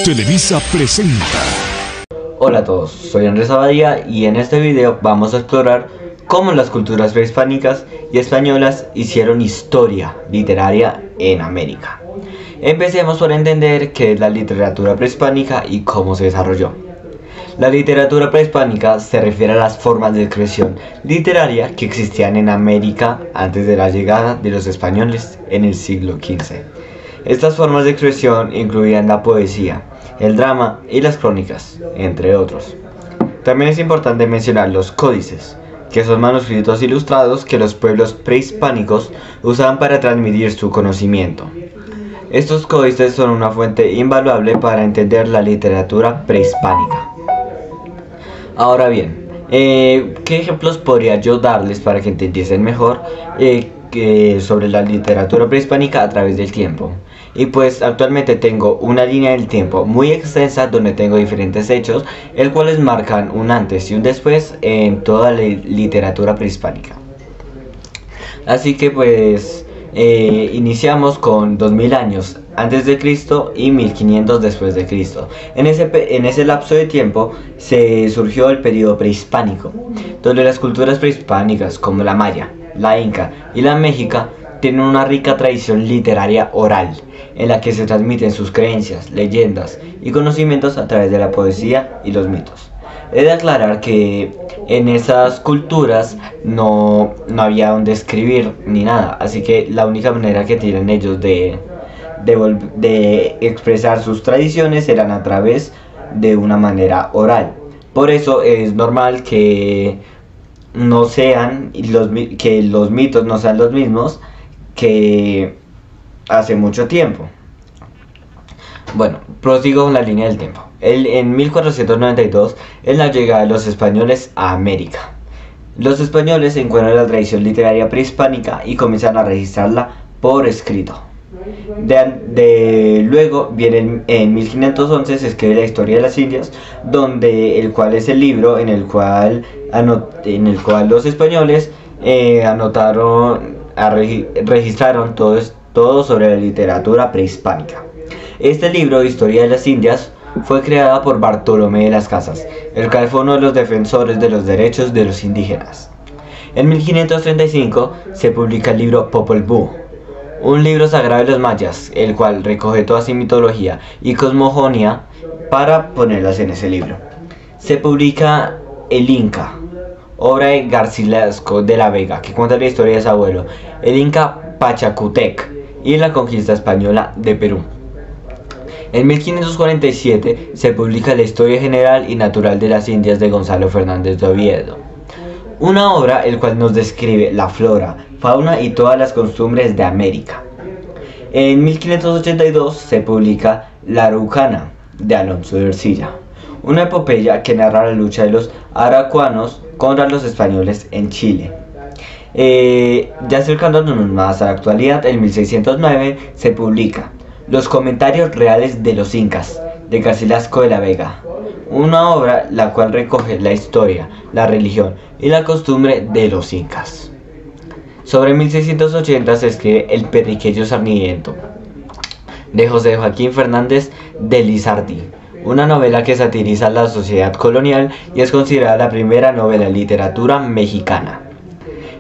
Televisa presenta. Hola a todos, soy Andrés Abadía y en este video vamos a explorar cómo las culturas prehispánicas y españolas hicieron historia literaria en América. Empecemos por entender qué es la literatura prehispánica y cómo se desarrolló. La literatura prehispánica se refiere a las formas de expresión literaria que existían en América antes de la llegada de los españoles en el siglo XV. Estas formas de expresión incluían la poesía, el drama y las crónicas, entre otros. También es importante mencionar los códices, que son manuscritos ilustrados que los pueblos prehispánicos usaban para transmitir su conocimiento. Estos códices son una fuente invaluable para entender la literatura prehispánica. Ahora bien, ¿qué ejemplos podría yo darles para que entendiesen mejor sobre la literatura prehispánica a través del tiempo? Y pues actualmente tengo una línea del tiempo muy extensa donde tengo diferentes hechos, el cuales marcan un antes y un después en toda la literatura prehispánica. Así que pues iniciamos con 2000 años antes de Cristo y 1500 después de Cristo. En ese lapso de tiempo se surgió el periodo prehispánico, donde las culturas prehispánicas como la maya, la inca y la mexica tienen una rica tradición literaria oral, en la que se transmiten sus creencias, leyendas y conocimientos a través de la poesía y los mitos. He de aclarar que en esas culturas no había donde escribir ni nada, así que la única manera que tienen ellos de expresar sus tradiciones eran a través de una manera oral. Por eso es normal que que los mitos no sean los mismos que hace mucho tiempo. Bueno, prosigo con la línea del tiempo. En 1492 es la llegada de los españoles a América. Los españoles encuentran la tradición literaria prehispánica y comienzan a registrarla por escrito. Luego viene en 1511 se escribe la historia de las Indias, el cual es el libro en el cual los españoles registraron todo sobre la literatura prehispánica. Este libro, Historia de las Indias, fue creada por Bartolomé de las Casas, el cual fue uno de los defensores de los derechos de los indígenas. En 1535 se publica el libro Popol Vuh, un libro sagrado de los mayas, el cual recoge toda su mitología y cosmogonía para ponerlas en ese libro. Se publica El Inca, obra de Garcilaso de la Vega, que cuenta la historia de su abuelo, el Inca Pachacútec, y la conquista española de Perú. En 1547 se publica la Historia General y Natural de las Indias de Gonzalo Fernández de Oviedo, una obra el cual nos describe la flora, fauna y todas las costumbres de América. En 1582 se publica La Araucana de Alonso de Ercilla, una epopeya que narra la lucha de los araucanos contra los españoles en Chile. Ya acercándonos más a la actualidad, en 1609 se publica Los Comentarios Reales de los Incas de Garcilaso de la Vega, una obra la cual recoge la historia, la religión y la costumbre de los incas. Sobre 1680 se escribe El Perriqueño Sarmiento de José Joaquín Fernández de Lizardi, una novela que satiriza la sociedad colonial y es considerada la primera novela de literatura mexicana.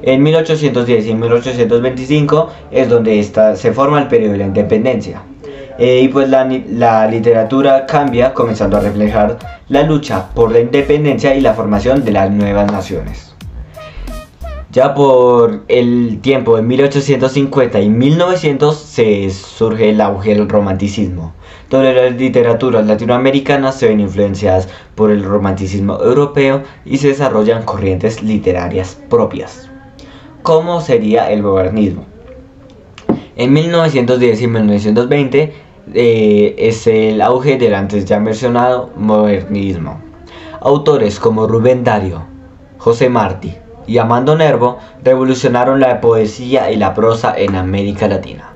En 1810 y 1825 es donde se forma el periodo de la independencia. Y pues la literatura cambia, comenzando a reflejar la lucha por la independencia y la formación de las nuevas naciones. Ya por el tiempo de 1850 y 1900 se surge el auge del romanticismo, donde las literaturas latinoamericanas se ven influenciadas por el romanticismo europeo y se desarrollan corrientes literarias propias. ¿Cómo sería el modernismo? En 1910 y 1920 es el auge del antes ya mencionado modernismo. Autores como Rubén Darío, José Martí y Amado Nervo revolucionaron la poesía y la prosa en América Latina.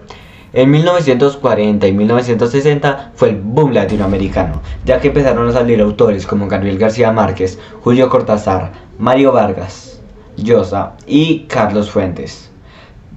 En 1940 y 1960 fue el boom latinoamericano, ya que empezaron a salir autores como Gabriel García Márquez, Julio Cortázar, Mario Vargas Llosa y Carlos Fuentes.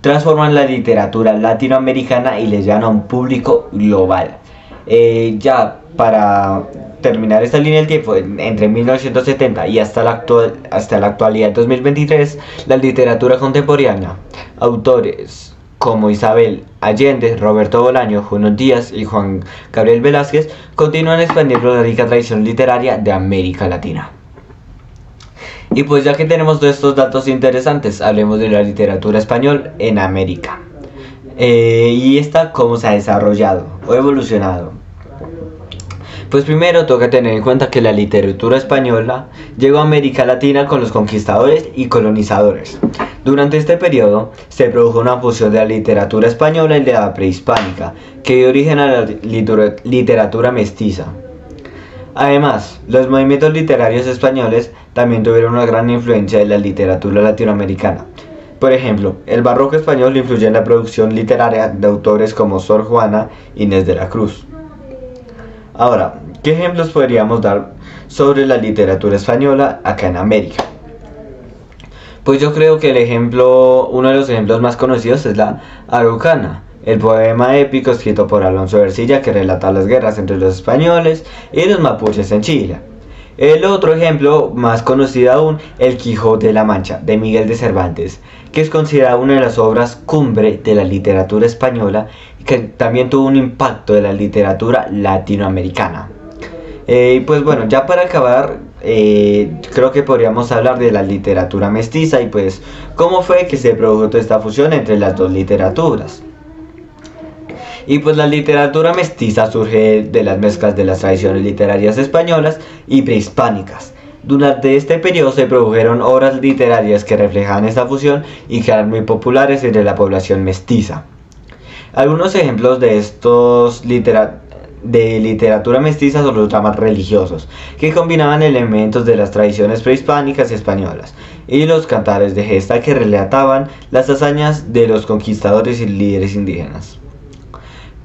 Transforman la literatura latinoamericana y le llegan a un público global. Ya para terminar esta línea del tiempo, entre 1970 y hasta la actualidad 2023, la literatura contemporánea, autores como Isabel Allende, Roberto Bolaño, Junot Díaz y Juan Gabriel Velázquez continúan expandiendo la rica tradición literaria de América Latina. Y pues ya que tenemos todos estos datos interesantes, hablemos de la literatura española en América. Y esta cómo se ha desarrollado o evolucionado. Pues primero toca tener en cuenta que la literatura española llegó a América Latina con los conquistadores y colonizadores. Durante este periodo se produjo una fusión de la literatura española y de la prehispánica, que dio origen a la literatura mestiza. Además, los movimientos literarios españoles también tuvieron una gran influencia de la literatura latinoamericana. Por ejemplo, el barroco español influyó en la producción literaria de autores como Sor Juana Inés de la Cruz. Ahora, ¿qué ejemplos podríamos dar sobre la literatura española acá en América? Pues yo creo que uno de los ejemplos más conocidos es la Araucana, el poema épico escrito por Alonso de Ercilla que relata las guerras entre los españoles y los mapuches en Chile. El otro ejemplo más conocido aún, El Quijote de la Mancha, de Miguel de Cervantes, que es considerada una de las obras cumbre de la literatura española y que también tuvo un impacto de la literatura latinoamericana. Pues bueno, ya para acabar, creo que podríamos hablar de la literatura mestiza y pues cómo fue que se produjo toda esta fusión entre las dos literaturas. Y pues la literatura mestiza surge de las mezclas de las tradiciones literarias españolas y prehispánicas. Durante este periodo se produjeron obras literarias que reflejaban esta fusión y que eran muy populares entre la población mestiza. Algunos ejemplos de estos literatura mestiza son los dramas religiosos, que combinaban elementos de las tradiciones prehispánicas y españolas, y los cantares de gesta que relataban las hazañas de los conquistadores y líderes indígenas.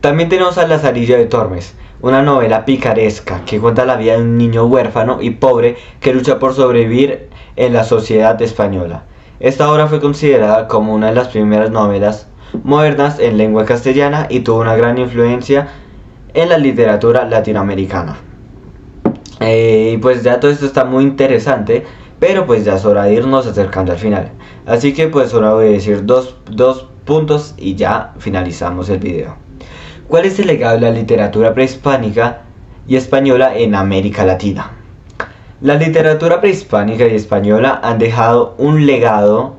También tenemos a Lazarillo de Tormes, una novela picaresca que cuenta la vida de un niño huérfano y pobre que lucha por sobrevivir en la sociedad española. Esta obra fue considerada como una de las primeras novelas modernas en lengua castellana y tuvo una gran influencia en la literatura latinoamericana. Pues ya todo esto está muy interesante, pero pues ya es hora de irnos acercando al final. Así que pues ahora voy a decir dos puntos y ya finalizamos el video. ¿Cuál es el legado de la literatura prehispánica y española en América Latina? La literatura prehispánica y española han dejado un legado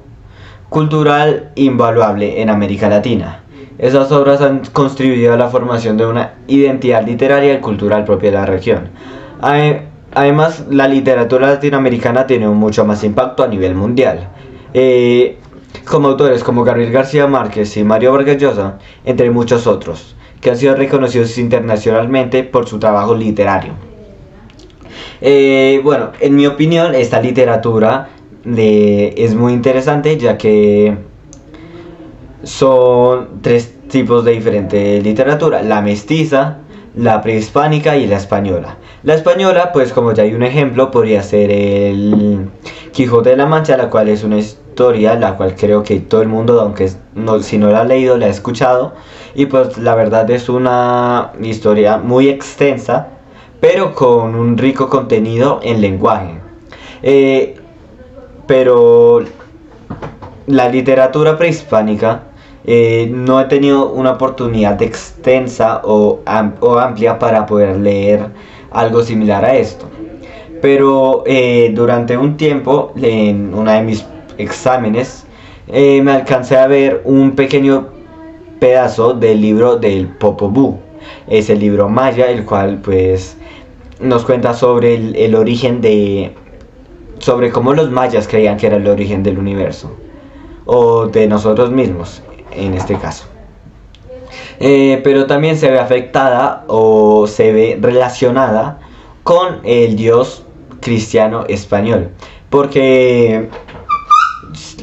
cultural invaluable en América Latina. Esas obras han contribuido a la formación de una identidad literaria y cultural propia de la región. Además, la literatura latinoamericana tiene un mucho más impacto a nivel mundial. Como autores como Gabriel García Márquez y Mario Vargas Llosa, entre muchos otros, que han sido reconocidos internacionalmente por su trabajo literario. Bueno, en mi opinión, esta literatura es muy interesante, ya que son tres tipos de diferente literatura: la mestiza, la prehispánica y la española. La española, pues como ya hay un ejemplo, podría ser el Quijote de la Mancha, la cual es una historia, la cual creo que todo el mundo, aunque si no la ha leído, la ha escuchado. Y pues la verdad es una historia muy extensa, pero con un rico contenido en lenguaje. Pero la literatura prehispánica no he tenido una oportunidad extensa o amplia para poder leer algo similar a esto. Pero durante un tiempo, en uno de mis exámenes, me alcancé a ver un pequeño pedazo del libro del Popol Vuh. Es el libro maya, el cual pues nos cuenta sobre el origen sobre cómo los mayas creían que era el origen del universo, o de nosotros mismos en este caso. Pero también se ve afectada o se ve relacionada con el dios cristiano español, porque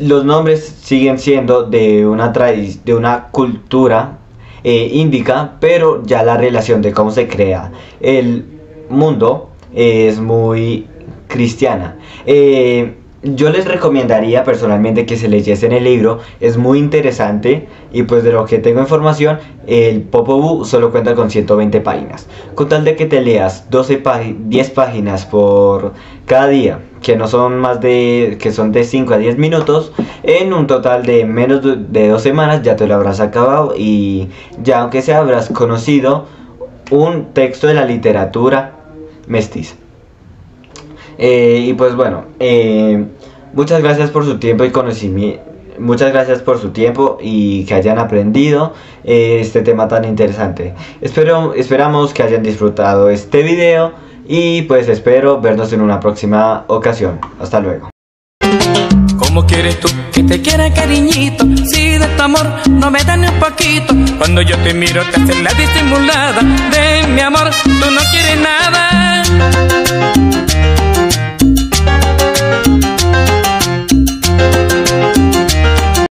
los nombres siguen siendo de una cultura índica, pero ya la relación de cómo se crea el mundo es muy cristiana. Yo les recomendaría personalmente que se leyesen el libro, es muy interesante y pues de lo que tengo información, el Popol Vuh solo cuenta con 120 páginas. Con tal de que te leas 10 páginas por cada día, que no son más de, que son de 5 a 10 minutos, en un total de menos de 2 semanas ya te lo habrás acabado y ya aunque sea habrás conocido un texto de la literatura mestiza. Y pues bueno, muchas gracias por su tiempo y conocimiento. Muchas gracias por su tiempo y que hayan aprendido este tema tan interesante. Esperamos que hayan disfrutado este video y pues espero vernos en una próxima ocasión. Hasta luego. ¿Cómo quieres tú que te quiera, cariñito? Si de tu amor no me da ni un poquito. Cuando yo te miro te haces la disimulada de mi amor, tú no quieres nada.